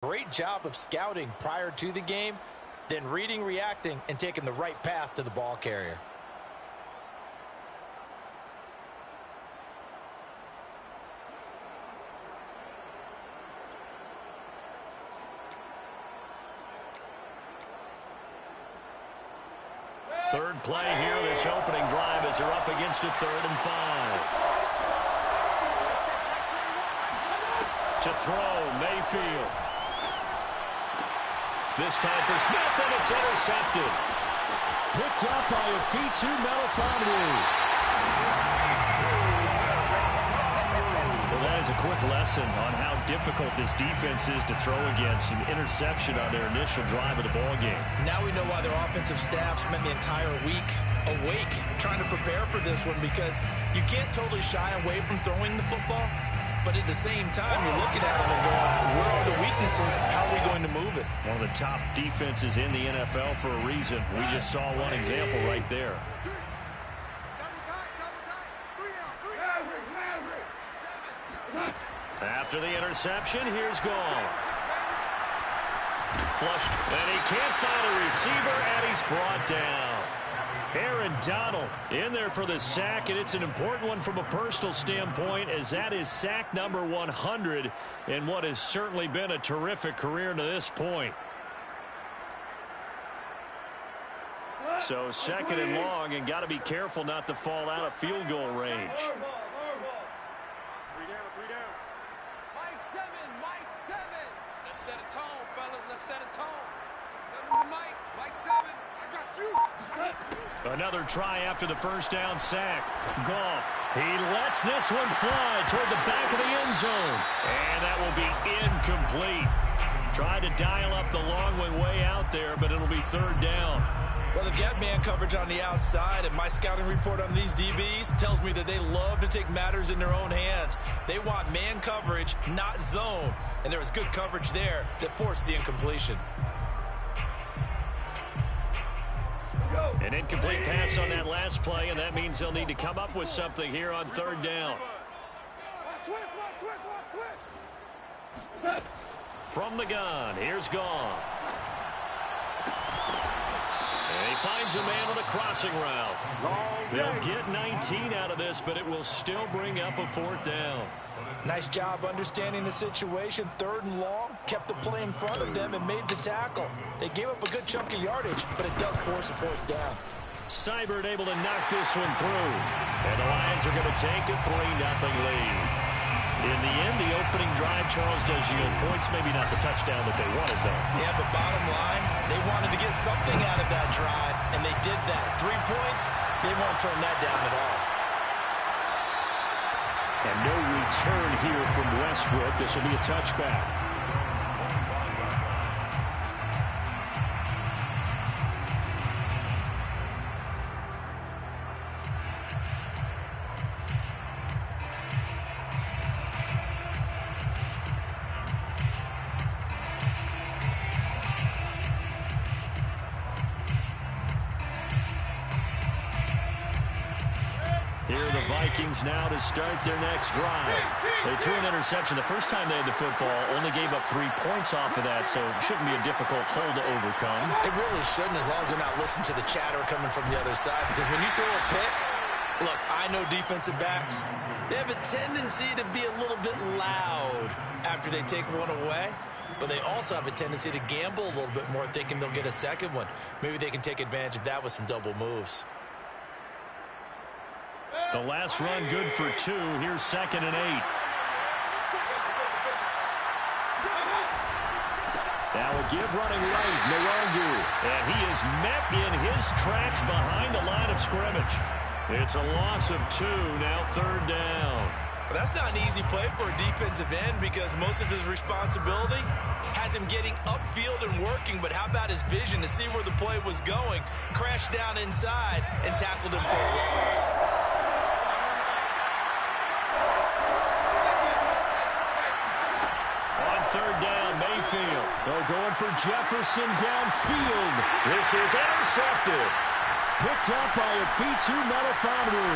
Great job of scouting prior to the game, then reading, reacting, and taking the right path to the ball carrier. Third play here, this opening drive as they're up against a 3rd and 5. To throw, Mayfield. This time for Smith, and it's intercepted. Picked up by Ifeatu Melifonwu. Well, that is a quick lesson on how difficult this defense is to throw against. An interception on their initial drive of the ball game. Now we know why their offensive staff spent the entire week awake trying to prepare for this one, because you can't totally shy away from throwing the football. But at the same time, you're looking at them and going, where are the weaknesses? How are we going to move it? One of the top defenses in the NFL for a reason. We just saw one example right there. After the interception, here's Goff. Flushed, and he can't find a receiver, and he's brought down. Aaron Donald in there for the sack, and it's an important one from a personal standpoint, as that is sack number 100 in what has certainly been a terrific career to this point. So 2nd and long, and got to be careful not to fall out of field goal range. 3 down, 3 down. Mike 7, Mike 7. Let's set a tone, fellas. Let's set a tone. 7 to Mike 7. I got you. Another try after the first down sack. Goff, he lets this one fly toward the back of the end zone. And that will be incomplete. Tried to dial up the long one way out there, but it'll be 3rd down. Well, they've got man coverage on the outside, and my scouting report on these DBs tells me that they love to take matters in their own hands. They want man coverage, not zone. And there was good coverage there that forced the incompletion. An incomplete pass on that last play, and that means they'll need to come up with something here on 3rd down. From the gun, here's Goff. And he finds a man on a crossing route. They'll get 19 out of this, but it will still bring up a 4th down. Nice job understanding the situation. 3rd and long, kept the play in front of them and made the tackle. They gave up a good chunk of yardage, but it does force a 4th down. Seibert able to knock this one through. And the Lions are going to take a 3-0 lead. In the end, the opening drive, Charles, does yield points. Maybe not the touchdown that they wanted, though. Yeah, but bottom line, they wanted to get something out of that drive, and they did that. 3 points, they won't turn that down at all. And no return here from Westbrook. This will be a touchback. Here are the Vikings now to start their next drive. They threw an interception the first time they had the football, only gave up 3 points off of that, so it shouldn't be a difficult hole to overcome. It really shouldn't, as long as they're not listening to the chatter coming from the other side, because when you throw a pick, look, I know defensive backs, they have a tendency to be a little bit loud after they take one away, but they also have a tendency to gamble a little bit more, thinking they'll get a second one. Maybe they can take advantage of that with some double moves. The last run good for 2. Here's 2nd and 8. Now a give running right, Nwangu. And he is met in his tracks behind the line of scrimmage. It's a loss of 2, now 3rd down. Well, that's not an easy play for a defensive end, because most of his responsibility has him getting upfield and working, but how about his vision to see where the play was going, crashed down inside, and tackled him for a loss. On 3rd down, Mayfield. They're going for Jefferson downfield. This is intercepted. Picked up by Ifeatu Melifonwu.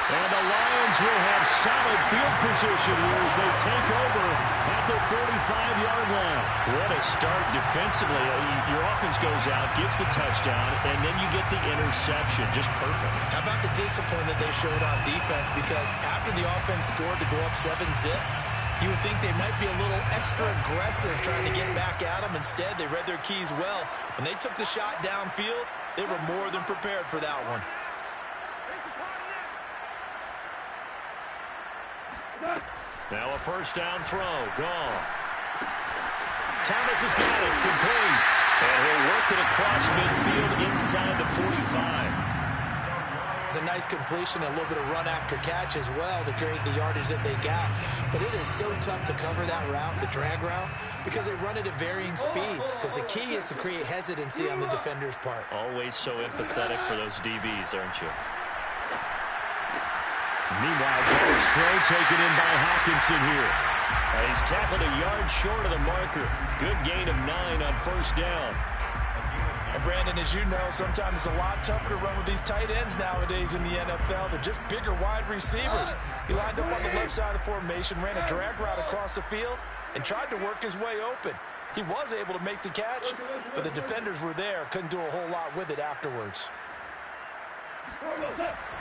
And the Lions will have solid field position here as they take over at the 45-yard line. What a start defensively. Your offense goes out, gets the touchdown, and then you get the interception. Just perfect. How about the discipline that they showed on defense? Because after the offense scored to go up 7-zip, you would think they might be a little extra aggressive trying to get back at them. Instead, they read their keys well. When they took the shot downfield, they were more than prepared for that one. Now a first down throw. Gone. Thomas has got it. Complete. And he'll work it across midfield inside the 45. It's a nice completion, a little bit of run after catch as well to create the yardage that they got. But it is so tough to cover that route, the drag route, because they run it at varying speeds. Because the key is to create hesitancy on the defender's part. Always so empathetic for those DBs, aren't you? Meanwhile, Gore's throw taken in by Hockenson here. And he's tackled a yard short of the marker. Good gain of 9 on first down. And Brandon, as you know, sometimes it's a lot tougher to run with these tight ends nowadays in the NFL. They're just bigger wide receivers. He lined up on the left side of the formation, ran a drag route across the field, and tried to work his way open. He was able to make the catch, but the defenders were there, couldn't do a whole lot with it afterwards.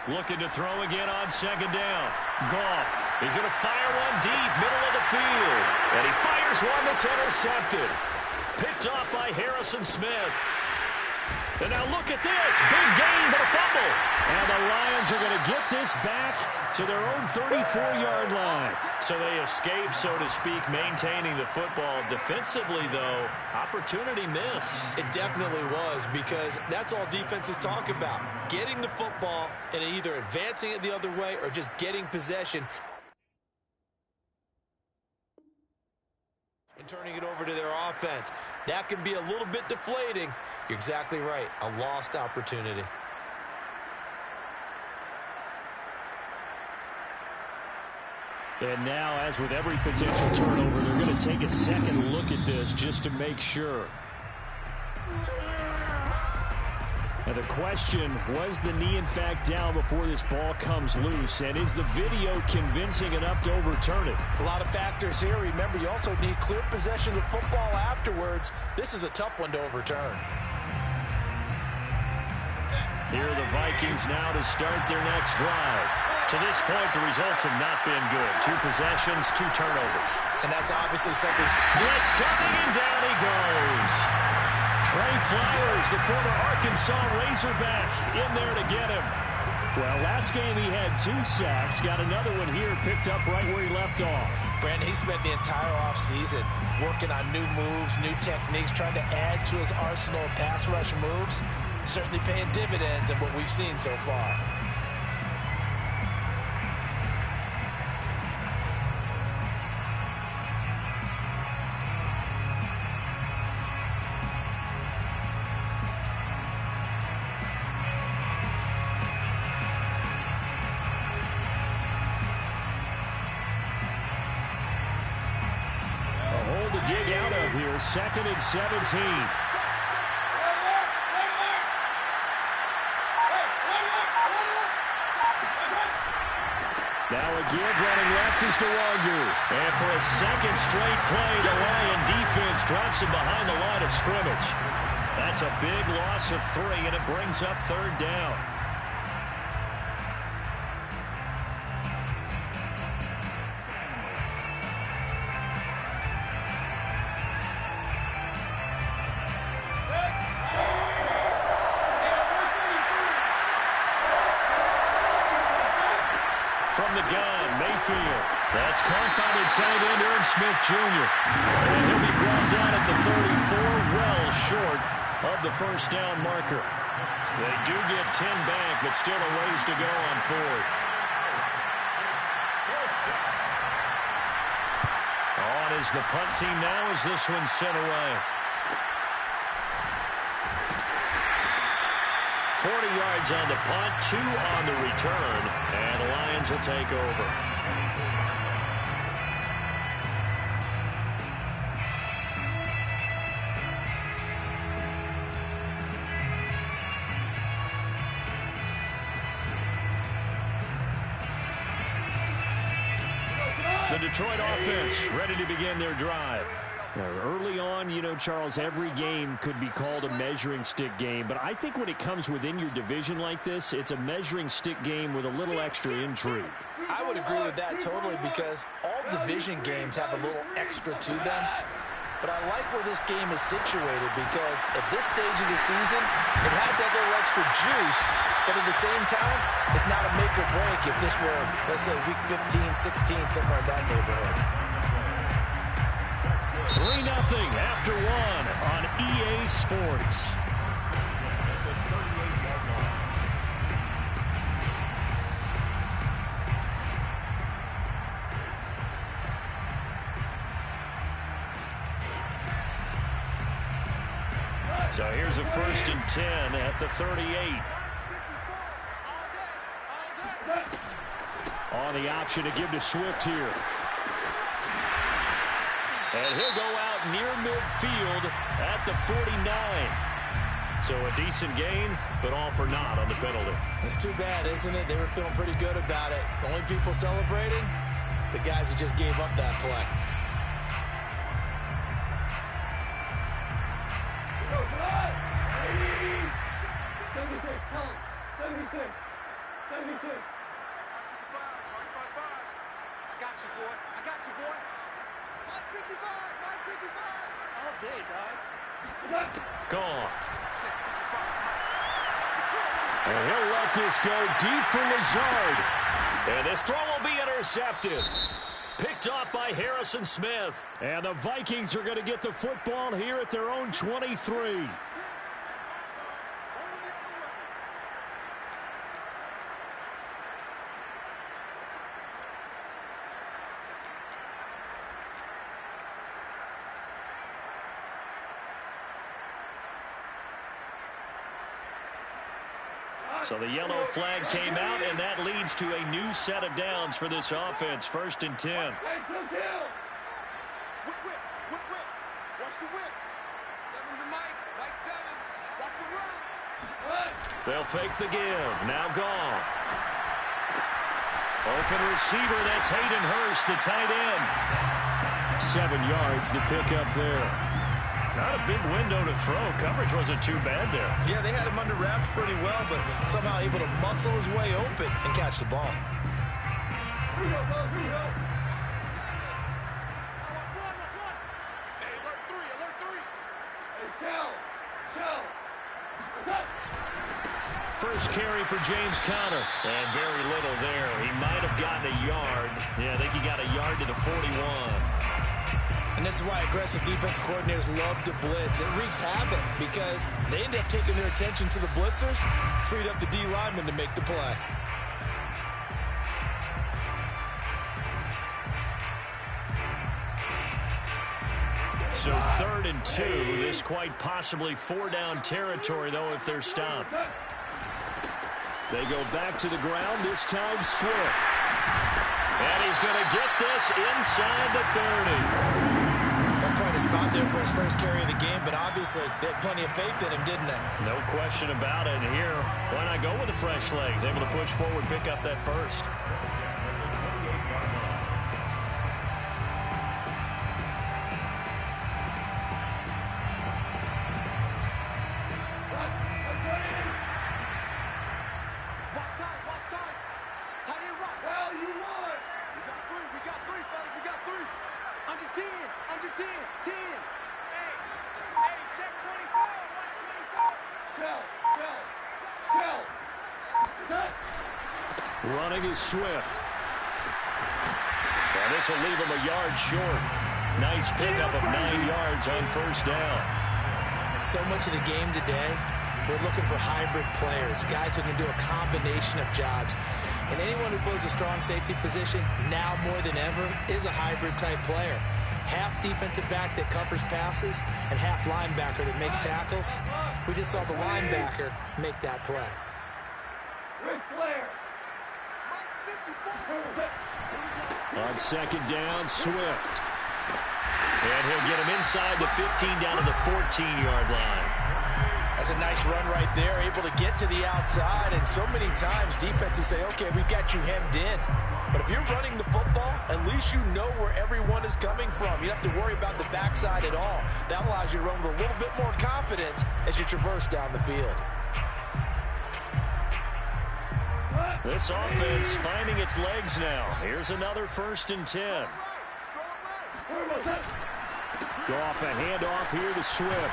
Looking to throw again on second down. Goff. He's going to fire one deep, middle of the field. And he fires one that's intercepted. Picked off by Harrison Smith. And now look at this. Big gain, but a fumble. And the Lions are going to get this back to their own 34-yard line. So they escape, so to speak, maintaining the football. Defensively, though, opportunity miss. It definitely was, because that's all defenses talk about. Getting the football and either advancing it the other way or just getting possession and turning it over to their offense. That can be a little bit deflating. You're exactly right. A lost opportunity. And now, as with every potential turnover, they're going to take a second look at this just to make sure. And the question, was the knee in fact down before this ball comes loose? And is the video convincing enough to overturn it? A lot of factors here. Remember, you also need clear possession of the football afterwards. This is a tough one to overturn. Here are the Vikings now to start their next drive. To this point, the results have not been good. 2 possessions, 2 turnovers. And that's obviously something. Blitz coming, and down he goes. Trey Flowers, the former Arkansas Razorback, in there to get him. Well, last game he had 2 sacks. Got another one here, picked up right where he left off. Brandon, he spent the entire offseason working on new moves, new techniques, trying to add to his arsenal of pass rush moves. Certainly paying dividends in what we've seen so far. A hole to dig out of here, 2nd and 17. Now a give running left is Nwogu. And for a second straight play, the Lion defense drops him behind the line of scrimmage. That's a big loss of 3, and it brings up 3rd down. From the gun, Mayfield. That's caught by the tight end, Irv Smith Jr. And he'll be brought down at the 34, well short of the first down marker. They do get 10 back, but still a ways to go on 4th. On is the punt team now as this one's sent away. 40 yards on the punt, 2 on the return, and the Lions will take over. Detroit offense ready to begin their drive. Now, early on, you know, Charles, every game could be called a measuring stick game. But I think when it comes within your division like this, it's a measuring stick game with a little extra intrigue. I would agree with that totally because all division games have a little extra to them. But I like where this game is situated because at this stage of the season, it has that little extra juice. But at the same time, it's not a make or break if this were, let's say, week 15, 16, somewhere in that neighborhood. 3-0 after one on EA Sports. So here's a 1st and 10 at the 38. On the option to give to Swift here. And he'll go out near midfield at the 49. So a decent gain, but all for naught on the penalty. It's too bad, isn't it? They were feeling pretty good about it. The only people celebrating, the guys who just gave up that play. Gone. And he'll let this go deep for Lazard. And this throw will be intercepted. Picked off by Harrison Smith. And the Vikings are going to get the football here at their own 23. So the yellow flag came out, and that leads to a new set of downs for this offense. 1st and 10. Watch the whip. Seven's a Mike. Mike 7. Watch the run. They'll fake the give. Now gone. Open receiver. That's Hayden Hurst, the tight end. 7 yards to pick up there. Not a big window to throw. Coverage wasn't too bad there. Yeah, they had him under wraps pretty well, but somehow able to muscle his way open and catch the ball. Here we go, fellas. Here we go. Watch one. Hey, alert 3. Hey, Shell. First carry for James Conner. And very little there. He might have gotten a yard. Yeah, I think he got a yard to the 41. And this is why aggressive defensive coordinators love to blitz. It wreaks havoc because they end up taking their attention to the blitzers, freed up the D lineman to make the play. So 3rd and 2. This quite possibly 4-down territory, though, if they're stopped. They go back to the ground, this time Swift. And he's going to get this inside the 30. That's quite a spot there for his first carry of the game, but obviously they had plenty of faith in him, didn't they? No question about it. And here, why not go with the fresh legs? Able to push forward, pick up that first. Running is Swift. And this will leave him a yard short. Nice pickup of 9 yards on 1st down. So much of the game today, we're looking for hybrid players, guys who can do a combination of jobs. And anyone who plays a strong safety position, now more than ever, is a hybrid type player. Half defensive back that covers passes and half linebacker that makes tackles. We just saw the linebacker make that play. Ric Flair. On 2nd down, Swift. And he'll get him inside the 15 down to the 14-yard line. That's a nice run right there, able to get to the outside. And so many times defenses say, okay, we've got you hemmed in. But if you're running the football, at least you know where everyone is coming from. You don't have to worry about the backside at all. That allows you to run with a little bit more confidence as you traverse down the field. This offense finding its legs now. Here's another 1st and 10. Goff a handoff here to Swift.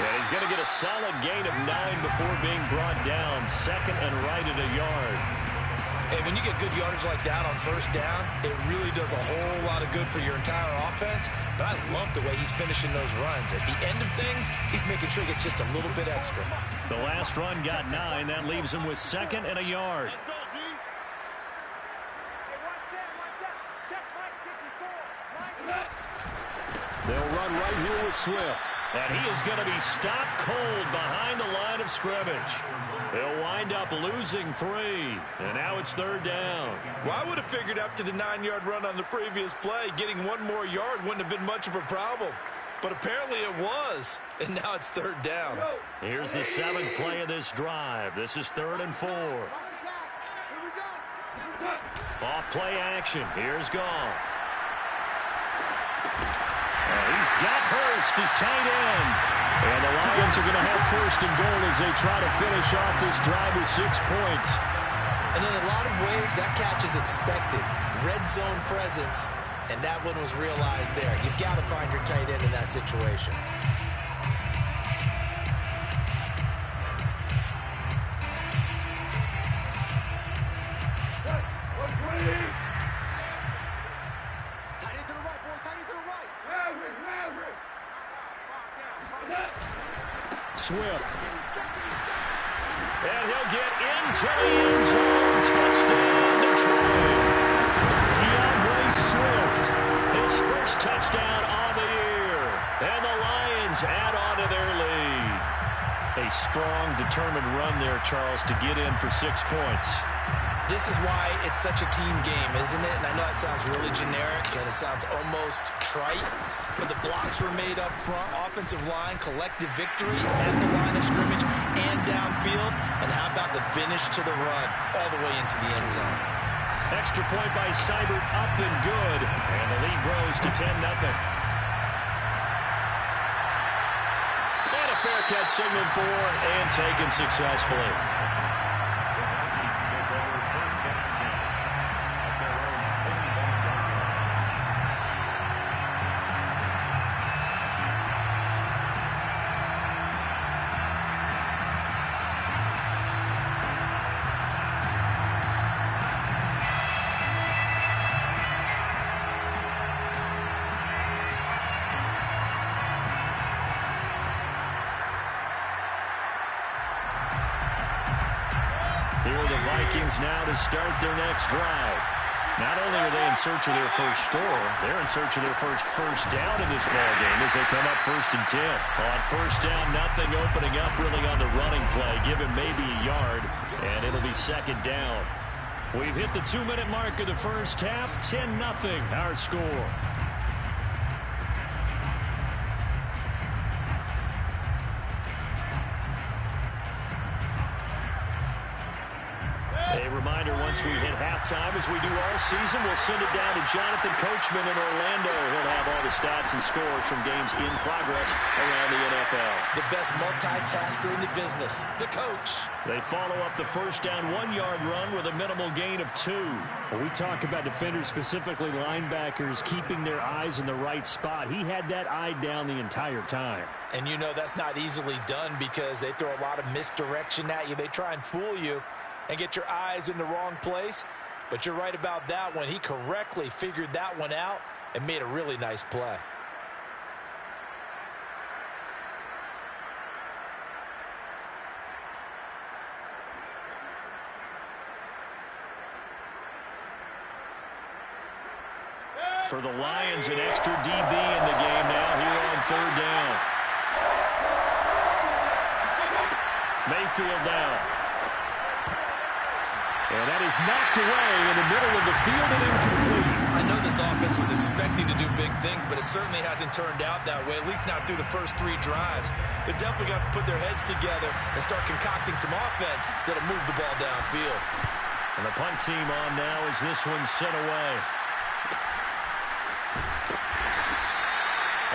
And he's going to get a solid gain of 9 before being brought down. 2nd and right at a yard. And when you get good yardage like that on 1st down, it really does a whole lot of good for your entire offense. But I love the way he's finishing those runs. At the end of things, he's making sure he gets just a little bit extra. The last run got 9. That leaves him with 2nd and a yard. Let's go, D. Hey, one set. Check Mike 54. They'll run right here with Swift. And he is going to be stopped cold behind the line of scrimmage. They'll wind up losing 3. And now it's 3rd down. Well, I would have figured after the 9-yard run on the previous play, getting 1 more yard wouldn't have been much of a problem. But apparently it was. And now it's 3rd down. Here's the 7th play of this drive. This is 3rd and 4. Off play action. Here's Goff. He's got Hurst, his tight end. And the Lions are going to have 1st and goal as they try to finish off this drive with 6 points. And in a lot of ways, that catch is expected. Red zone presence, and that one was realized there. You've got to find your tight end in that situation. Swift. And he'll get into the end zone. Touchdown, Detroit. DeAndre Swift, his 1st touchdown on the year. And the Lions add on to their lead. A strong, determined run there, Charles, to get in for 6 points. This is why it's such a team game, isn't it? And I know it sounds really generic and it sounds almost trite, but the blocks were made up front, offensive line, collective victory at the line of scrimmage and downfield. And how about the finish to the run all the way into the end zone? Extra point by Seibert, up and good. And the lead grows to 10-0. And a fair catch signaled for and taken successfully. Here are the Vikings now to start their next drive. Not only are they in search of their first score, they're in search of their first down in this ballgame as they come up 1st and 10. On 1st down, nothing opening up really on the running play. Give him maybe a yard, and it'll be 2nd down. We've hit the 2-minute mark of the first half. 10-0 our score. A reminder, once we hit halftime, as we do all season, we'll send it down to Jonathan Coachman in Orlando. He'll have all the stats and scores from games in progress around the NFL. The best multitasker in the business, the coach. They follow up the 1st down 1-yard run with a minimal gain of 2. When we talk about defenders, specifically linebackers, keeping their eyes in the right spot. He had that eye down the entire time. And you know that's not easily done because they throw a lot of misdirection at you. They try and fool you and get your eyes in the wrong place. But you're right about that one. He correctly figured that one out and made a really nice play. For the Lions, an extra DB in the game now here on 3rd down. Mayfield down. And that is knocked away in the middle of the field and incomplete. I know this offense was expecting to do big things, but it certainly hasn't turned out that way, at least not through the first 3 drives. They're definitely going to have to put their heads together and start concocting some offense that'll move the ball downfield. And the punt team on now as this one's sent away.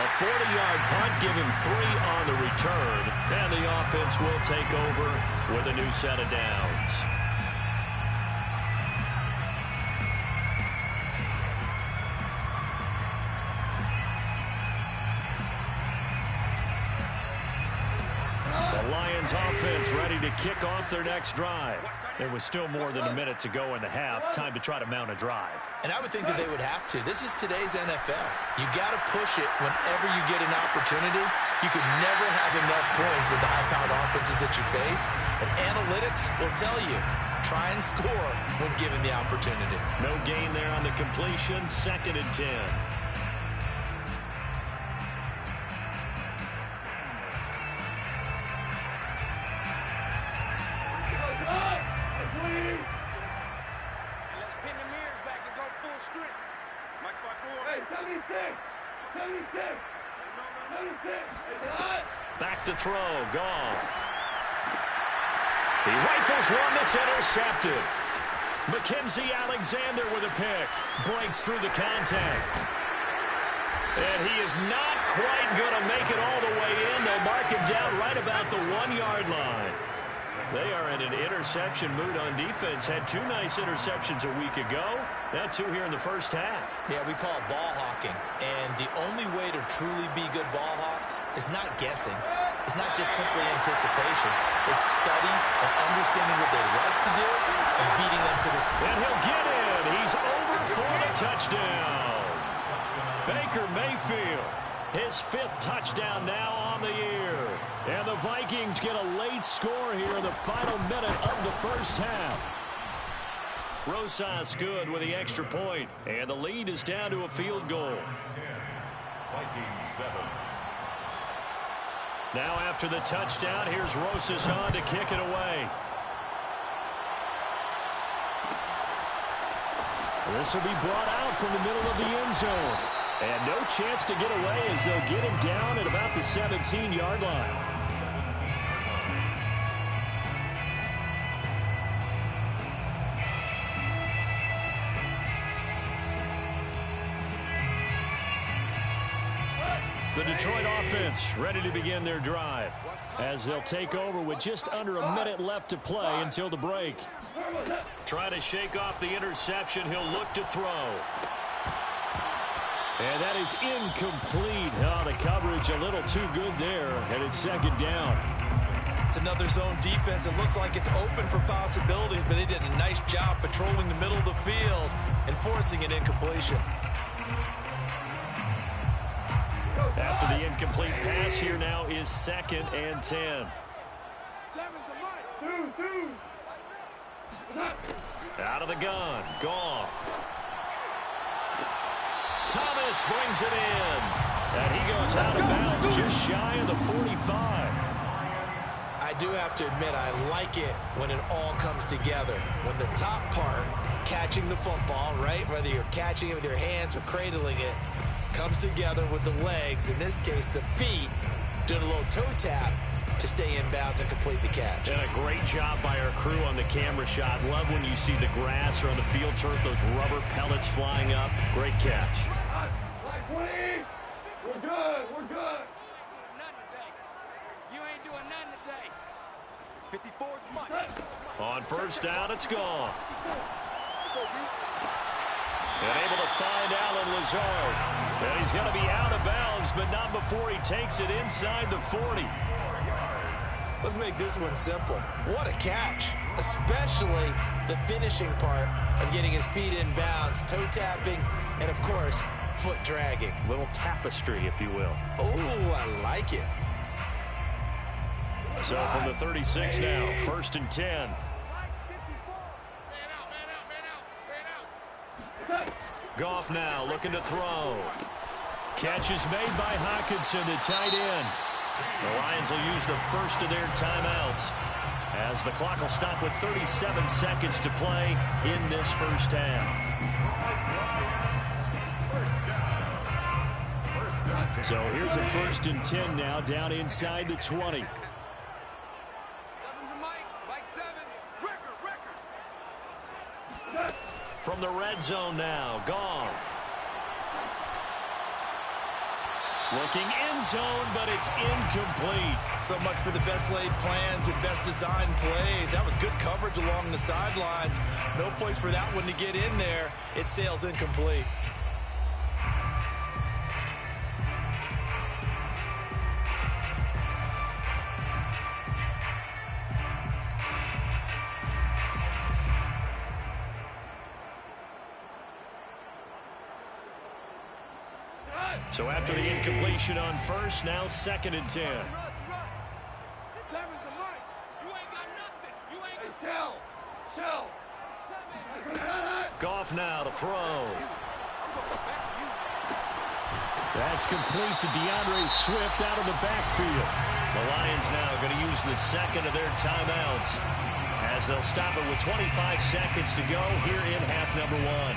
A 40-yard punt, give him 3 on the return, and the offense will take over with a new set of downs. Offense ready to kick off their next drive. There was still more than a minute to go in the half. Time to try to mount a drive. And I would think that they would have to. This is today's NFL. You got to push it whenever you get an opportunity. You could never have enough points with the high-powered offenses that you face. And analytics will tell you, try and score when given the opportunity. No gain there on the completion. 2nd and 10. Back to throw, Goff. He rifles one that's intercepted. Mackenzie Alexander with a pick. Breaks through the contact. And he is not quite going to make it all the way in. They'll mark him down right about the 1-yard line. They are in an interception mood on defense. Had 2 nice interceptions a week ago. Now 2 here in the first half. Yeah, we call it ball hawking. And the only way to truly be good ball hawks is not guessing. It's not just simply anticipation. It's study and understanding what they like to do and beating them to this. And he'll get in. He's over for the touchdown. Baker Mayfield. His 5th touchdown now on the year. And the Vikings get a late score here in the final minute of the first half. Rosas good with the extra point. And the lead is down to a field goal. Vikings 7. Now after the touchdown, here's Rosas on to kick it away. This will be brought out from the middle of the end zone. And no chance to get away as they'll get him down at about the 17-yard line. The Detroit offense ready to begin their drive as they'll take over with just under a minute left to play until the break. Trying to shake off the interception. He'll look to throw. And that is incomplete. Oh, the coverage a little too good there, and it's 2nd down. It's another zone defense. It looks like it's open for possibilities, but they did a nice job patrolling the middle of the field and forcing an incompletion. After the incomplete pass, here now is 2nd and 10. Out of the gun, Goff. Thomas brings it in. And he goes out of bounds just shy of the 45. I do have to admit, I like it when it all comes together. When the top part, catching the football, right, whether you're catching it with your hands or cradling it, comes together with the legs, in this case the feet, doing a little toe tap to stay in bounds and complete the catch. And a great job by our crew on the camera shot. Love when you see the grass or on the field turf, those rubber pellets flying up. Great catch. We're good. We're good. You ain't doing nothing today. 54's Mike. On first down, it's gone. And able to find Allen Lazard. And he's going to be out of bounds, but not before he takes it inside the 40. Let's make this one simple. What a catch, especially the finishing part of getting his feet in bounds, toe tapping, and of course, foot dragging. Little tapestry, if you will. Oh, I like it. So from the 36 now, 1st and 10. Goff now looking to throw. Catch is made by Hockenson, the tight end. The Lions will use the first of their timeouts. as the clock will stop with 37 seconds to play in this first half. So here's a 1st and 10 now, down inside the 20. From the red zone now, Goff. Looking end zone, but it's incomplete. So much for the best laid plans and best designed plays. That was good coverage along the sidelines. No place for that one to get in there. It sails incomplete. So after the incompletion on first, now 2nd and 10. Goff now to throw. That's complete to DeAndre Swift out of the backfield. The Lions now going to use the 2nd of their timeouts as they'll stop it with 25 seconds to go here in half number 1.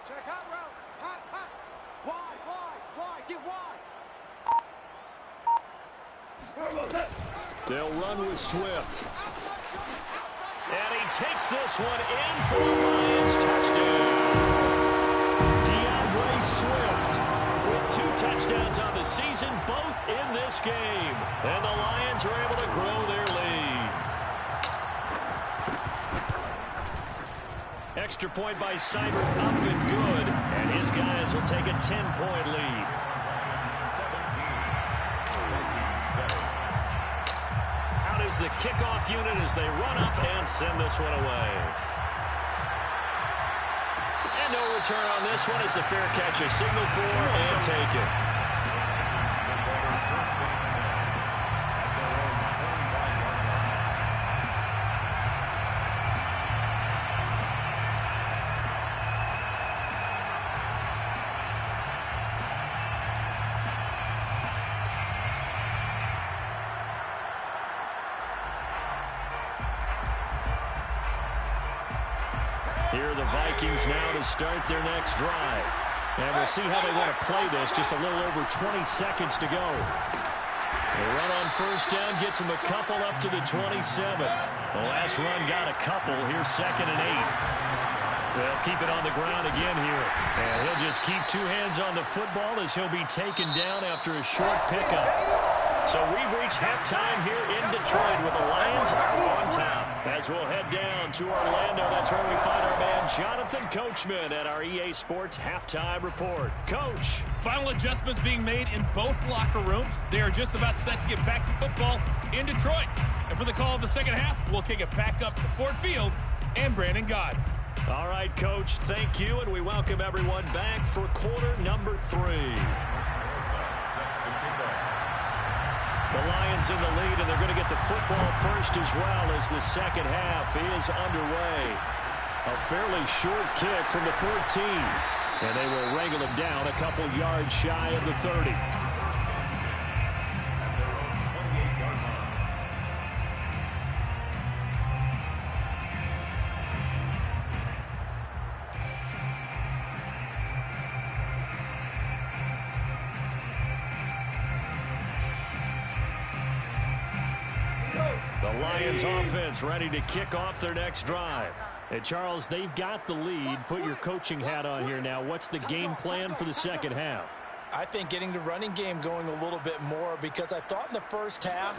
Check hot route. Hot. Wide. Get wide. They'll run with Swift. And he takes this one in for a Lions touchdown. DeAndre Swift with 2 touchdowns on the season, both in this game. And the Lions are able to grow their lead. Extra point by Seibert, up and good. And his guys will take a 10-point lead. Out is the kickoff unit as they run up and send this one away. And no return on this one as the fair catch is signaled for and taken. Here are the Vikings now to start their next drive. And we'll see how they want to play this. Just a little over 20 seconds to go. The run on first down gets them a couple up to the 27. The last run got a couple. Here's 2nd and 8. They'll keep it on the ground again here. And he'll just keep 2 hands on the football as he'll be taken down after a short pickup. So we've reached halftime here in Detroit with the Lions on top. As we'll head down to Orlando, that's where we find our man Jonathan Coachman at our EA Sports Halftime Report. Coach. Final adjustments being made in both locker rooms. They are just about set to get back to football in Detroit. And for the call of the second half, we'll kick it back up to Ford Field and Brandon Gaudin. All right, Coach, thank you, and we welcome everyone back for quarter number 3. The Lions in the lead, and they're going to get the football first as well as the second half is underway. A fairly short kick from the 14, and they will wrangle him down a couple yards shy of the 30. The Lions offense ready to kick off their next drive. And Charles, they've got the lead. Put your coaching hat on here now. What's the game plan for the second half? I think getting the running game going a little bit more, because I thought in the first half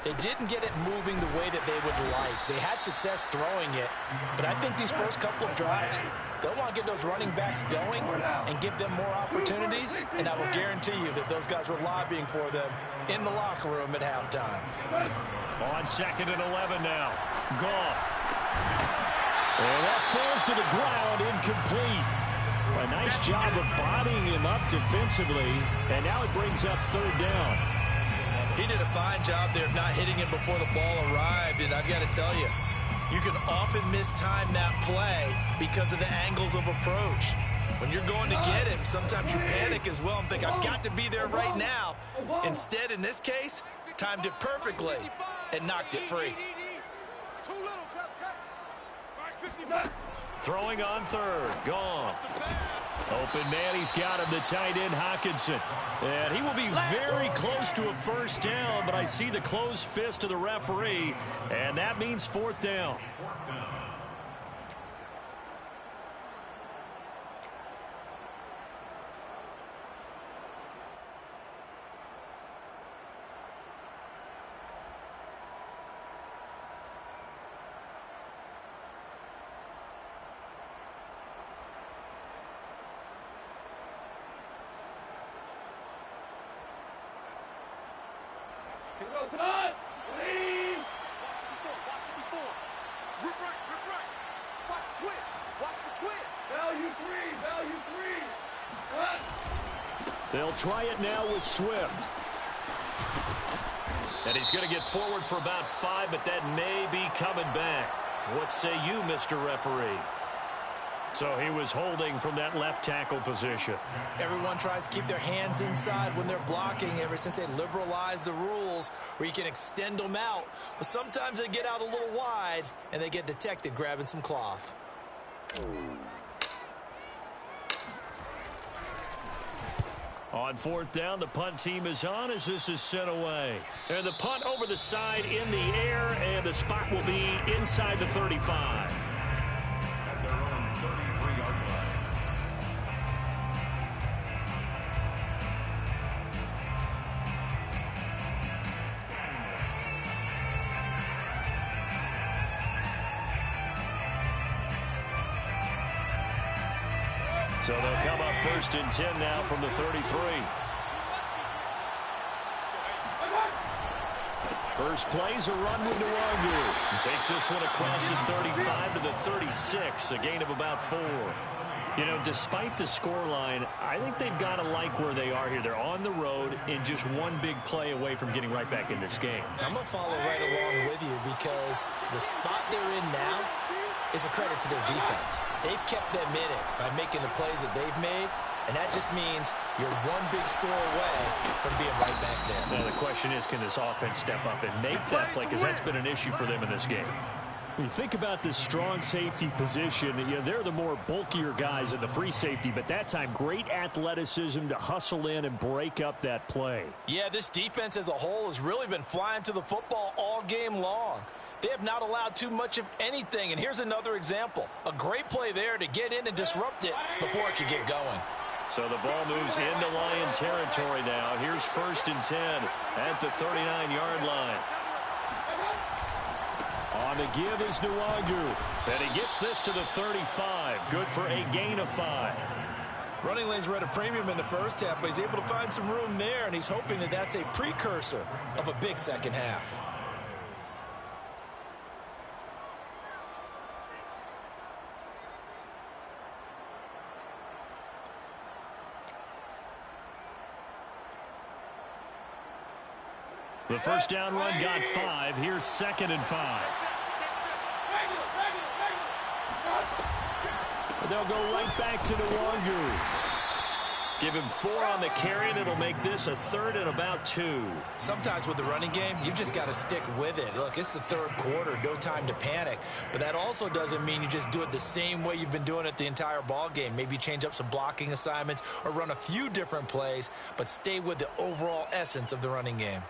they didn't get it moving the way that they would like. They had success throwing it, but I think these first couple of drives, they'll want to get those running backs going and give them more opportunities, and I will guarantee you that those guys were lobbying for them in the locker room at halftime. On 2nd and 11 now. Goff. And that falls to the ground, incomplete. A nice job of bodying him up defensively, and now it brings up 3rd down. He did a fine job there of not hitting him before the ball arrived, and I've got to tell you, you can often mistime that play because of the angles of approach. When you're going to get him, sometimes you panic as well and think, I've got to be there right now. Instead, in this case, timed it perfectly and knocked it free. Throwing on 3rd. Goff. Open man, he's got him, the tight end, Hockenson. And he will be very close to a 1st down, but I see the closed fist of the referee, and that means 4th down. They'll try it now with Swift. And he's going to get forward for about 5, but that may be coming back. What say you, Mr. Referee? So he was holding from that left tackle position. Everyone tries to keep their hands inside when they're blocking ever since they liberalized the rules where you can extend them out. But sometimes they get out a little wide and they get detected grabbing some cloth. On 4th down, the punt team is on as this is sent away. And the punt over the side in the air, and the spot will be inside the 35. At their own 33-yard line. So they'll come up 1st and 10 now from the 33. First play's a run with Nwangu. And takes this one across the 35 to the 36, a gain of about 4. You know, despite the scoreline, I think they've got to like where they are here. They're on the road and just one big play away from getting right back in this game. I'm going to follow right along with you because the spot they're in now is a credit to their defense. They've kept them in it by making the plays that they've made, and that just means you're one big score away from being right back there. Now the question is, can this offense step up and make that play? Because that's been an issue for them in this game. When you think about this strong safety position, you know, they're the more bulkier guys in the free safety, but that time great athleticism to hustle in and break up that play. Yeah, this defense as a whole has really been flying to the football all game long. They have not allowed too much of anything, and here's another example. A great play there to get in and disrupt it before it could get going. So the ball moves into Lion territory now. Here's 1st and 10 at the 39-yard line. On the give is Nwangu. And he gets this to the 35. Good for a gain of 5. Running lanes were at a premium in the first half, but he's able to find some room there, and he's hoping that that's a precursor of a big second half. The first down run got 5. Here's 2nd and 5. They'll go right back to Nwangu. Give him 4 on the carry, and it'll make this a 3rd and about 2. Sometimes with the running game, you've just got to stick with it. Look, it's the 3rd quarter, no time to panic. But that also doesn't mean you just do it the same way you've been doing it the entire ball game. Maybe change up some blocking assignments or run a few different plays, but stay with the overall essence of the running game.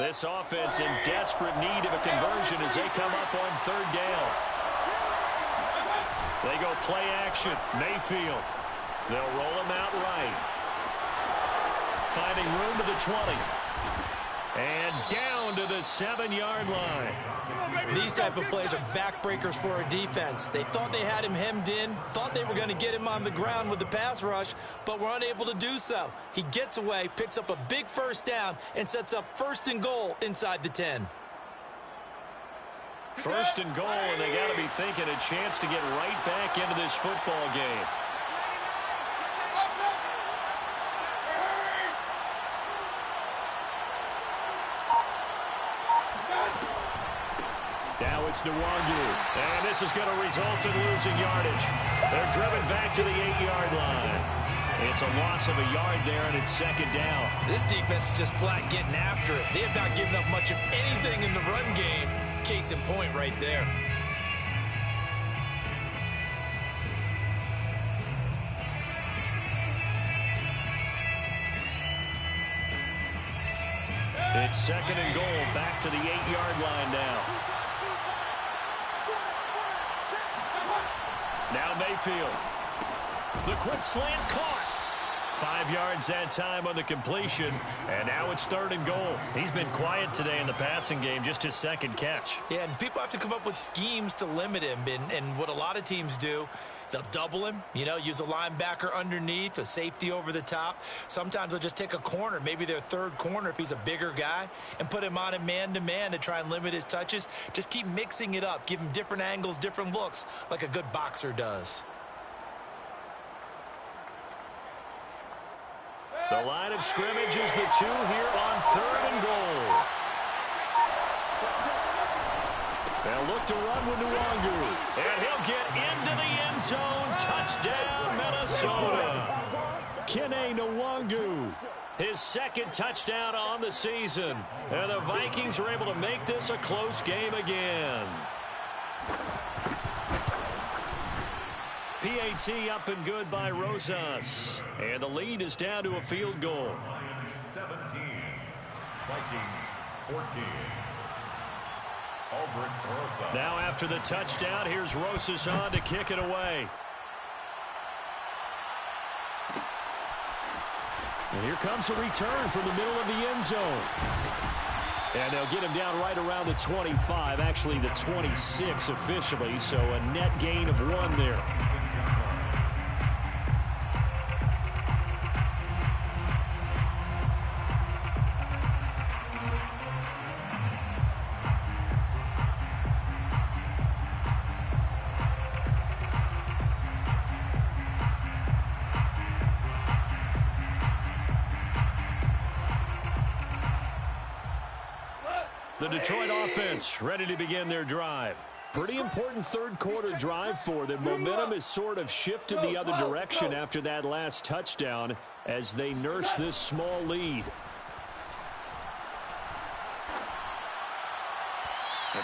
This offense in desperate need of a conversion as they come up on third down. They go play action. Mayfield. They'll roll him out right. Finding room to the 20. And down to the 7-yard line. These type of plays are backbreakers for a defense. They thought they had him hemmed in, thought they were going to get him on the ground with the pass rush, but were unable to do so. He gets away, picks up a big first down, and sets up 1st and goal inside the 10. 1st and goal, and they got to be thinking a chance to get right back into this football game. Now it's Nwangu, and this is going to result in losing yardage. They're driven back to the 8-yard line. It's a loss of a yard there, and it's 2nd down. This defense is just flat getting after it. They have not given up much of anything in the run game. Case in point right there. It's 2nd and goal, back to the 8-yard line now. Now Mayfield. The quick slant caught. 5 yards that time on the completion. And now it's 3rd and goal. He's been quiet today in the passing game, just his 2nd catch. Yeah, and people have to come up with schemes to limit him. And what a lot of teams do, they'll double him, use a linebacker underneath, a safety over the top. Sometimes they'll just take a corner, maybe their 3rd corner if he's a bigger guy, and put him on him man-to-man to try and limit his touches. Just keep mixing it up. Give him different angles, different looks, like a good boxer does. The line of scrimmage is the 2 here on 3rd and goal. They'll look to run with Nwangu. And he'll get into the end zone. Touchdown, Minnesota. Kene Nwangu. His 2nd touchdown on the season. And the Vikings are able to make this a close game again. PAT up and good by Rosas. And the lead is down to a field goal. 17. Vikings 14. Albert Rosas. Now after the touchdown, here's Rosas on to kick it away. And here comes a return from the middle of the end zone. And they'll get him down right around the 25, actually the 26 officially, so a net gain of 1 there. The Detroit offense ready to begin their drive. Pretty important 3rd quarter drive for them. Momentum has sort of shifted the other direction after that last touchdown as they nurse this small lead.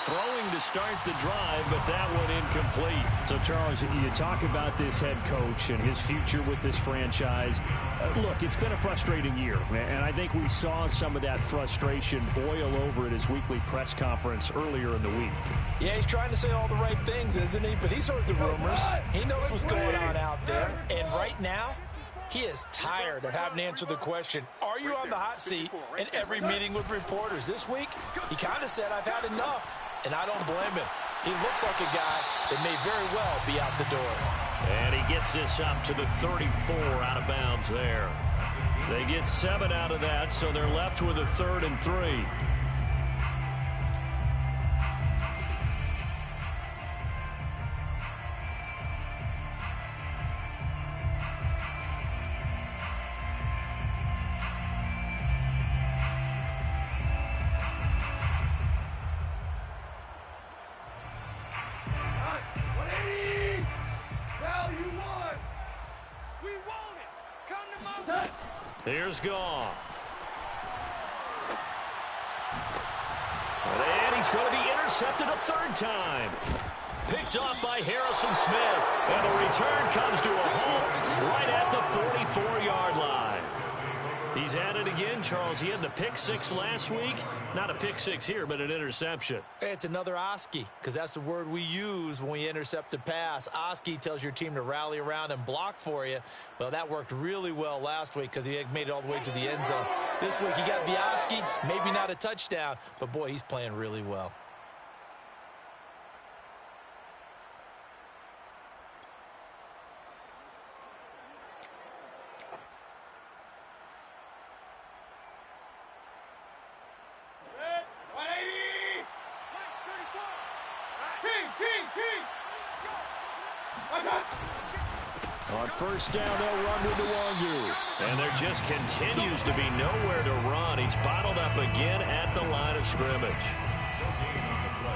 Throwing to start the drive, but that one incomplete. So, Charles, you talk about this head coach and his future with this franchise. Look, it's been a frustrating year, and I think we saw some of that frustration boil over at his weekly press conference earlier in the week. Yeah, he's trying to say all the right things, isn't he? But he's heard the rumors. He knows what's going on out there. And right now, he is tired of having to answer the question, are you on the hot seat in every meeting with reporters? This week, he kind of said, I've had enough. And I don't blame him. He looks like a guy that may very well be out the door. And he gets this up to the 34 out of bounds there. They get 7 out of that, so they're left with a 3rd and 3. Here's Goff. And he's going to be intercepted a 3rd time. Picked off by Harrison Smith. And the return comes to a halt right at the 44-yard line. He's at it again, Charles. He had the pick six last week. Not a pick six here, but an interception. It's another Oski, because that's the word we use when we intercept a pass. Oski tells your team to rally around and block for you. Well, that worked really well last week because he made it all the way to the end zone. This week, he got the Oski, maybe not a touchdown, but boy, he's playing really well. On first down, they'll run with Nwangu. And there just continues to be nowhere to run. He's bottled up again at the line of scrimmage.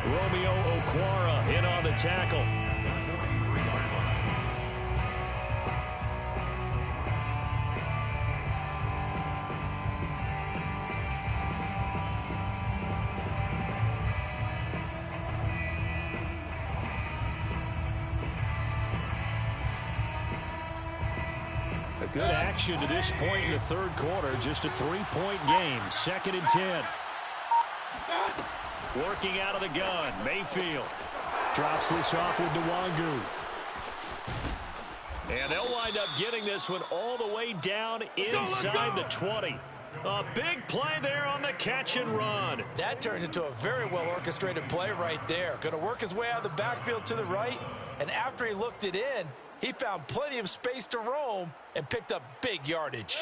Romeo Okwara in on the tackle. Good action to this point in the third quarter. Just a three-point game. 2nd and 10. Working out of the gun, Mayfield. Drops this off with Nwangu. And they'll wind up getting this one all the way down inside the 20. A big play there on the catch and run. That turned into a very well-orchestrated play right there. Going to work his way out of the backfield to the right, and after he looked it in, he found plenty of space to roam and picked up big yardage.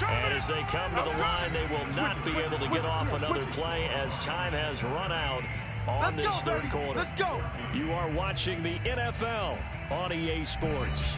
And as they come to the line, they will not be able to get off another play as time has run out on this third quarter. Let's go. You are watching the NFL on EA Sports.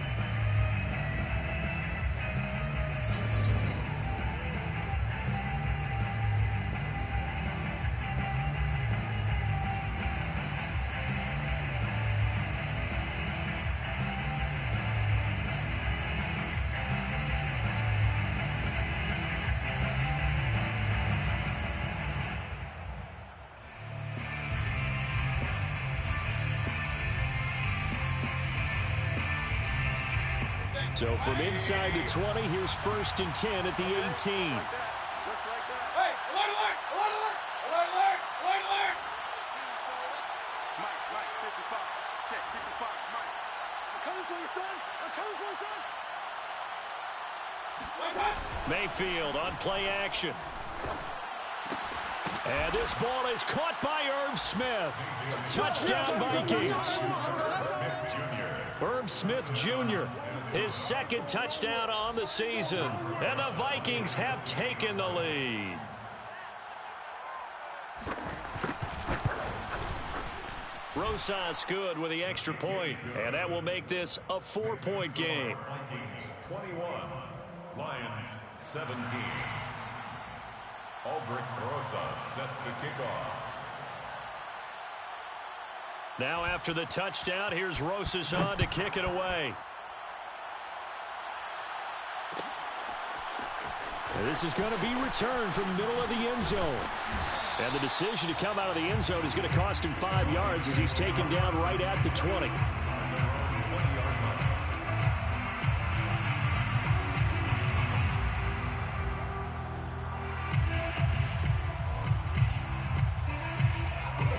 So from inside the 20, here's 1st and 10 at the 18. Just like that. Hey, alert, alert, alert, alert, alert, alert, alert, alert. Mike, 55. Check, 55, Mike. I'm coming for you, son. I'm coming for you, son. Mayfield on play action. And this ball is caught by Irv Smith. Touchdown, Vikings. Irv Smith Jr., his 2nd touchdown on the season. And the Vikings have taken the lead. Rosas good with the extra point, and that will make this a 4-point game. Vikings 21, Lions 17. Albrecht Rosas set to kick off. Now after the touchdown, here's Rosas on to kick it away. This is going to be returned from the middle of the end zone. And the decision to come out of the end zone is going to cost him 5 yards as he's taken down right at the 20.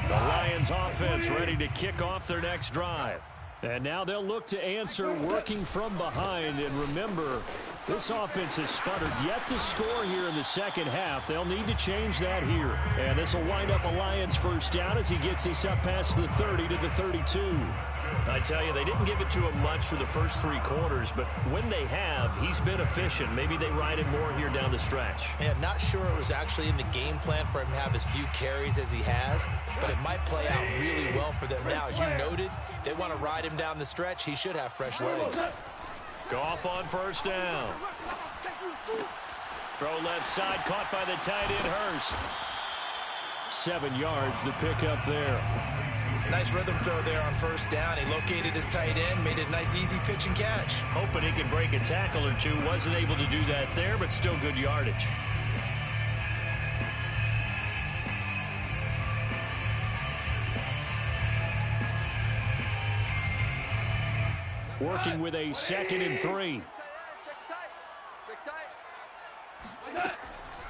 The Lions offense ready to kick off their next drive. And now they'll look to answer working from behind. And remember, this offense has sputtered yet to score here in the second half. They'll need to change that here. And this will wind up a Lions first down as he gets this up past the 30 to the 32. I tell you, they didn't give it to him much for the first 3 quarters, but when they have, he's been efficient. Maybe they ride him more here down the stretch. Yeah, not sure it was actually in the game plan for him to have as few carries as he has, but it might play out really well for them now. As you noted, if they want to ride him down the stretch, he should have fresh legs. Goff on first down. Throw left side, caught by the tight end, Hurst. 7 yards, the pickup there. Nice rhythm throw there on first down. He located his tight end, made it a nice easy pitch and catch. Hoping he could break a tackle or two. Wasn't able to do that there, but still good yardage. working with a 2nd and 3.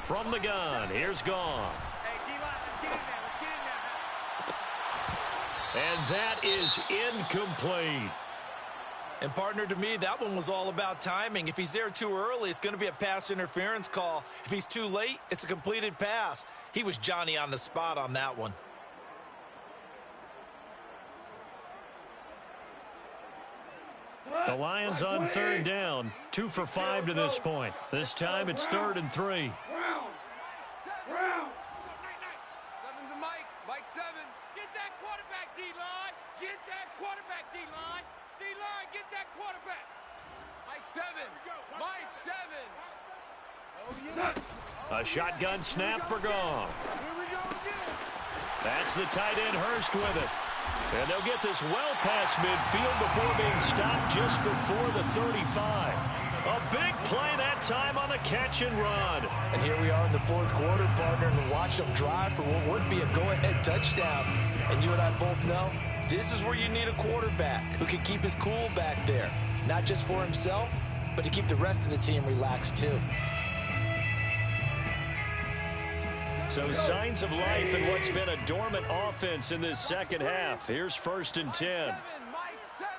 From the gun, here's Goff. And that is incomplete. And, partner, to me, that one was all about timing. If he's there too early, it's going to be a pass interference call. If he's too late, it's a completed pass. He was Johnny on the spot on that one. The Lions on 3rd down, 2 for 5 to this point. This time it's 3rd and 3. Seven's a Mike. Mike 7. Get that quarterback, D-line. Get that quarterback, D-line. D-line, get that quarterback. Mike 7. Mike 7. Oh, yeah. A shotgun snap for Goff. Here we go again. That's the tight end Hurst with it. And they'll get this well past midfield before being stopped just before the 35. A big play that time on the catch and run. And here we are in the 4th quarter, partner, and watch them drive for what would be a go-ahead touchdown. And you and I both know this is where you need a quarterback who can keep his cool back there. Not just for himself, but to keep the rest of the team relaxed too. So signs of life in what's been a dormant offense in this 2nd half. Here's 1st and 10. Mike 7.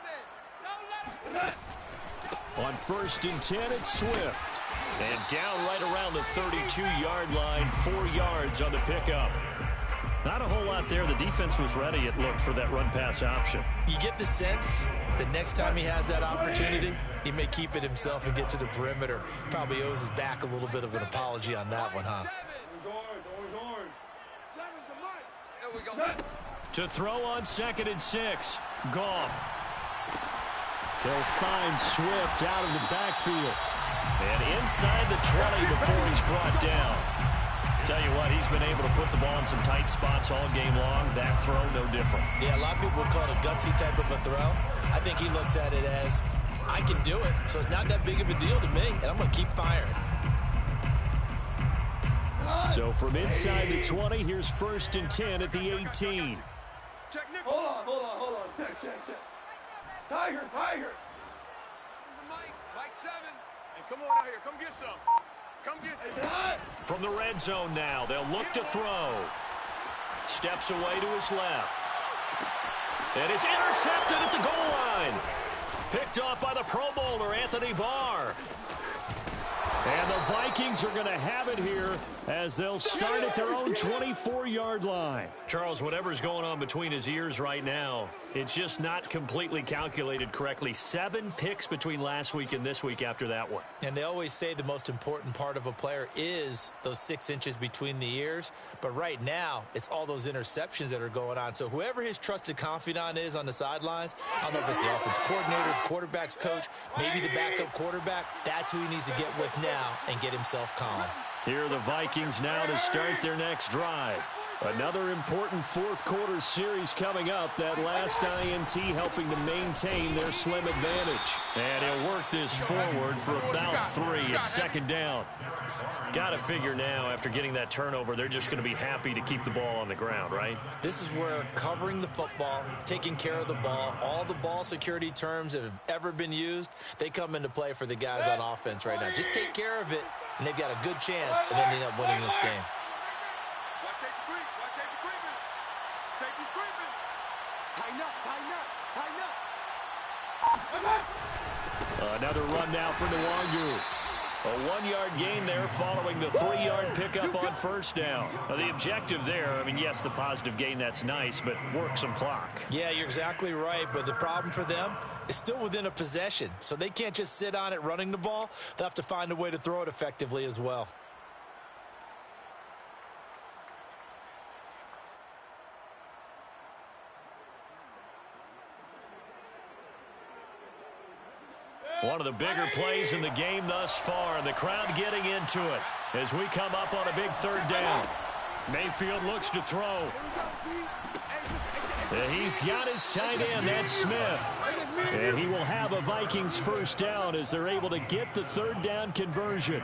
Don't let him. On 1st and 10, it's Swift. And down right around the 32-yard line, 4 yards on the pickup. Not a whole lot there. The defense was ready, it looked, for that run-pass option. You get the sense that next time he has that opportunity, he may keep it himself and get to the perimeter. Probably owes his back a little bit of an apology on that one, huh? To throw on 2nd and 6, Goff. He'll find Swift out of the backfield. And inside the 20 before he's brought down. Tell you what, he's been able to put the ball in some tight spots all game long. That throw, no different. Yeah, a lot of people would call it a gutsy type of a throw. I think he looks at it as, I can do it, so it's not that big of a deal to me, and I'm going to keep firing. So from inside the 20, here's 1st and 10 at the 18. Hold on. Check. Tiger. Mike 7. And come on out here. Come get some. Come get some. From the red zone now, they'll look to throw. Steps away to his left. And it's intercepted at the goal line. Picked off by the Pro Bowler, Anthony Barr. And the Vikings are going to have it here as they'll start at their own 24-yard line. Charles, whatever's going on between his ears right now, it's just not completely calculated correctly. 7 picks between last week and this week after that one. And they always say the most important part of a player is those 6 inches between the ears. But right now, it's all those interceptions that are going on. So whoever his trusted confidant is on the sidelines, I don't know if it's the offense coordinator, quarterback's coach, maybe the backup quarterback, that's who he needs to get with now and get himself calm. Here are the Vikings now to start their next drive. Another important 4th quarter series coming up. That last INT helping to maintain their slim advantage. And he'll work this forward for about 3. It's 2nd down. Got to figure now, after getting that turnover, they're just going to be happy to keep the ball on the ground, right? This is where covering the football, taking care of the ball, all the ball security terms that have ever been used, they come into play for the guys on offense right now. Just take care of it, and they've got a good chance, and then they end up winning this game. Another run now for Nwangu. A 1-yard gain there following the 3-yard pickup on 1st down. Now, the objective there, I mean, yes, the positive gain, that's nice, but work some clock. Yeah, you're exactly right, but the problem for them is still within a possession, so they can't just sit on it running the ball. They'll have to find a way to throw it effectively as well. One of the bigger plays in the game thus far, and the crowd getting into it as we come up on a big 3rd down. Mayfield looks to throw. And he's got his tight end, that's Smith. And he will have a Vikings 1st down as they're able to get the 3rd down conversion.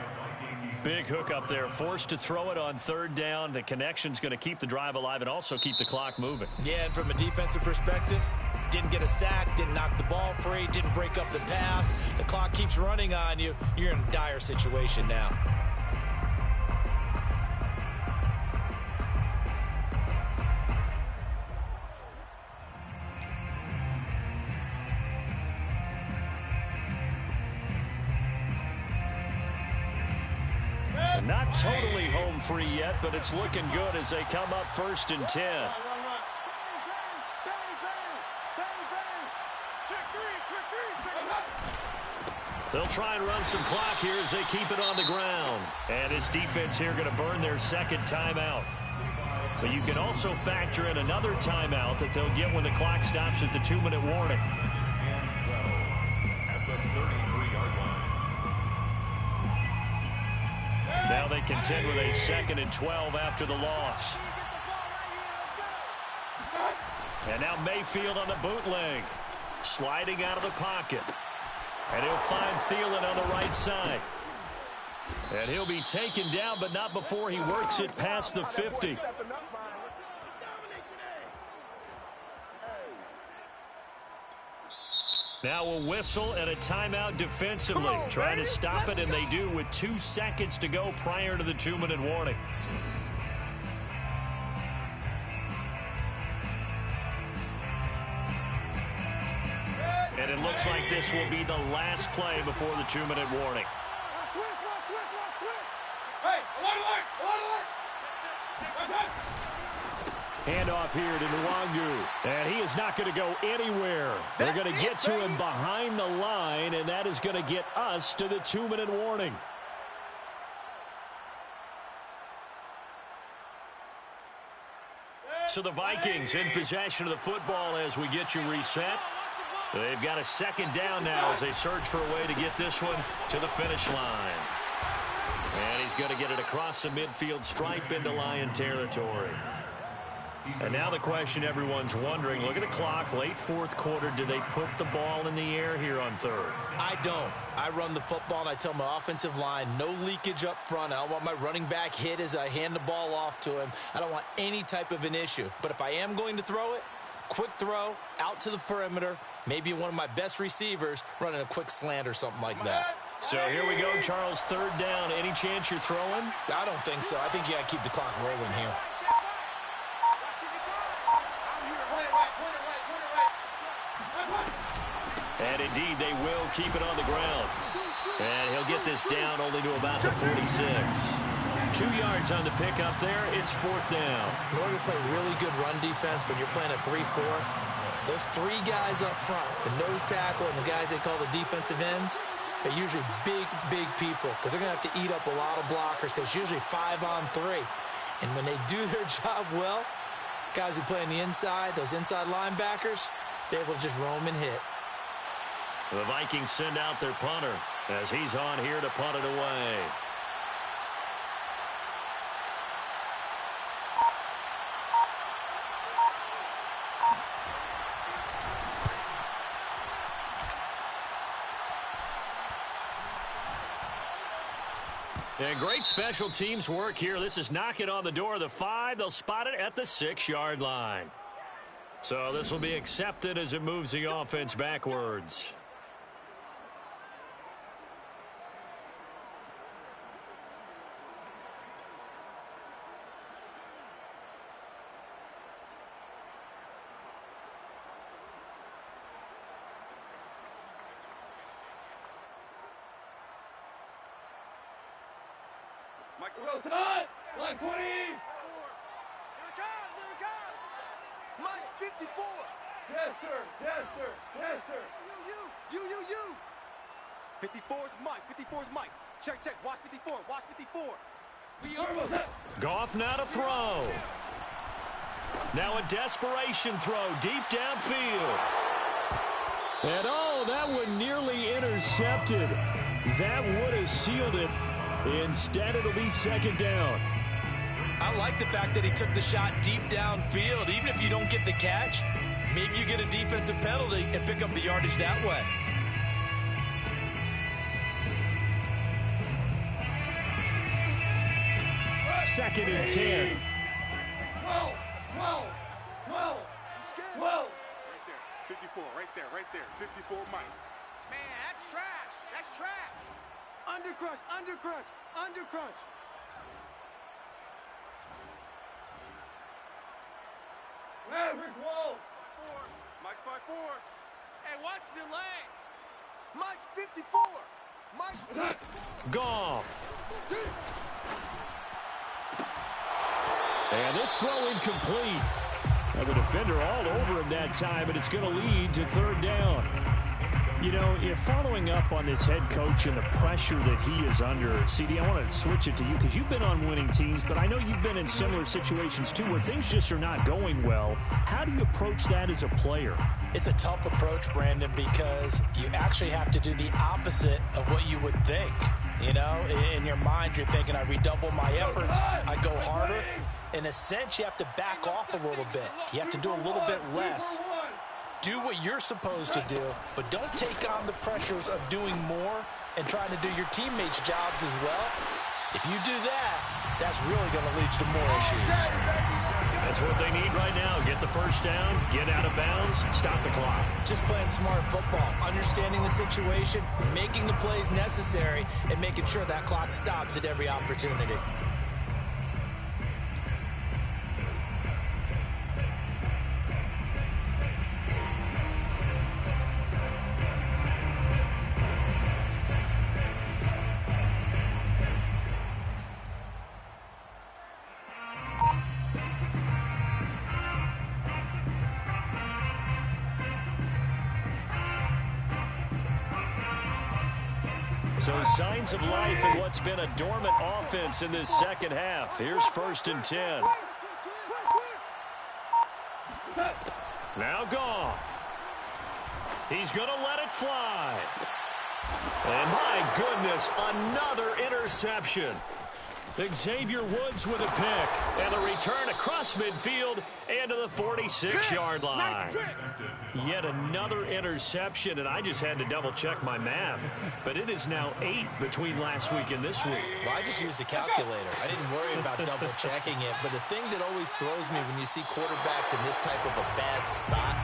Big hook up there, forced to throw it on 3rd down. The connection's going to keep the drive alive and also keep the clock moving. Yeah, and from a defensive perspective, didn't get a sack, didn't knock the ball free, didn't break up the pass. The clock keeps running on you. You're in a dire situation now. Not totally home free yet, but it's looking good as they come up 1st and 10. They'll try and run some clock here as they keep it on the ground. And this defense here going to burn their second timeout. But you can also factor in another timeout that they'll get when the clock stops at the 2-minute warning. And 12 at the 33-yard line. Now they contend with a 2nd and 12 after the loss. And now Mayfield on the bootleg. Sliding out of the pocket. And he'll find Thielen on the right side. And he'll be taken down, but not before he works it past the 50. Now a whistle and a timeout defensively. Trying to stop it, and they do with 2 seconds to go prior to the 2-minute warning. And it looks like this will be the last play before the 2-minute warning. Handoff here to Nwangu. And he is not going to go anywhere. They're going to get to him behind the line, and that is going to get us to the 2-minute warning. So the Vikings in possession of the football as we get you reset. They've got a 2nd down now as they search for a way to get this one to the finish line. And he's going to get it across the midfield stripe into Lion territory. And now the question everyone's wondering, look at the clock, late 4th quarter, do they put the ball in the air here on 3rd? I don't. I run the football, and I tell my offensive line, no leakage up front. I don't want my running back hit as I hand the ball off to him. I don't want any type of an issue. But if I am going to throw it, quick throw, out to the perimeter, maybe one of my best receivers running a quick slant or something like that. So here we go, Charles, 3rd down. Any chance you're throwing? I don't think so. I think you got to keep the clock rolling here. And indeed, they will keep it on the ground. And he'll get this down only to about the 46. 2 yards on the pickup there. It's 4th down. In order to play really good run defense when you're playing a 3-4, those 3 guys up front, the nose tackle and the guys they call the defensive ends, they're usually big people because they're going to have to eat up a lot of blockers because it's usually 5-on-3. And when they do their job well, guys who play on the inside, those inside linebackers, they're able to just roam and hit. The Vikings send out their punter as he's on here to punt it away. And great special teams work here. This is knocking on the door of the 5. They'll spot it at the 6-yard line. So this will be accepted as it moves the offense backwards. Well done! Like 20! Here it comes! Mike 54! Yes, sir! Yes, sir! Yes, sir! You! 54 is Mike. 54 is Mike. Check. Watch 54. Watch 54. We almost have... Goff now to throw. Now a desperation throw deep downfield. And that one nearly intercepted. That would have sealed it. Instead, it'll be 2nd down. I like the fact that he took the shot deep downfield. Even if you don't get the catch, maybe you get a defensive penalty and pick up the yardage that way. Second and 10. 12. 54, right there, 54 Mike. Man, that's trash. That's trash. Undercrunch, undercrunch, undercrunch. Rick Walls. 5-4. Mike's 5-4. Hey, watch delay. Mike's 54. Mike's Goff. And this throw incomplete. Now the defender all over him that time, and it's going to lead to third down. You know, if following up on this head coach and the pressure that he is under, CD, I want to switch it to you because you've been on winning teams, but I know you've been in similar situations too where things just are not going well. How do you approach that as a player? It's a tough approach, Brandon, because you actually have to do the opposite of what you would think. You know, in your mind, you're thinking, I redouble my efforts, I go harder. In a sense, you have to back off a little bit. You have to do a little bit less. Do what you're supposed to do, but don't take on the pressures of doing more and trying to do your teammates' jobs as well. If you do that, that's really going to lead to more issues. That's what they need right now. Get the first down, get out of bounds, stop the clock. Just playing smart football, understanding the situation, making the plays necessary, and making sure that clock stops at every opportunity. So signs of life in what's been a dormant offense in this second half. Here's 1st and 10. Now Goff. He's going to let it fly. And my goodness, another interception. Xavier Woods with a pick. And the return across midfield and to the 46-yard line. Yet another interception, and I just had to double-check my math. But it is now 8 between last week and this week. Well, I just used a calculator. I didn't worry about double-checking it. But the thing that always throws me when you see quarterbacks in this type of a bad spot,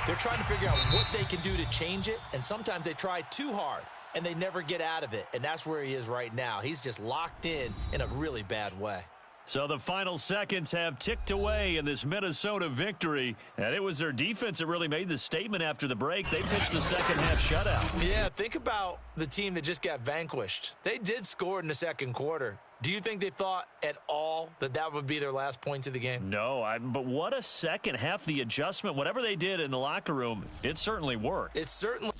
they're trying to figure out what they can do to change it, and sometimes they try too hard, and they never get out of it. And that's where he is right now. He's just locked in a really bad way. So the final seconds have ticked away in this Minnesota victory. And it was their defense that really made the statement after the break. They pitched the second half shutout. Yeah, think about the team that just got vanquished. They did score in the second quarter. Do you think they thought at all that that would be their last points of the game? No, but what a second half. The adjustment, whatever they did in the locker room, it certainly worked. It certainly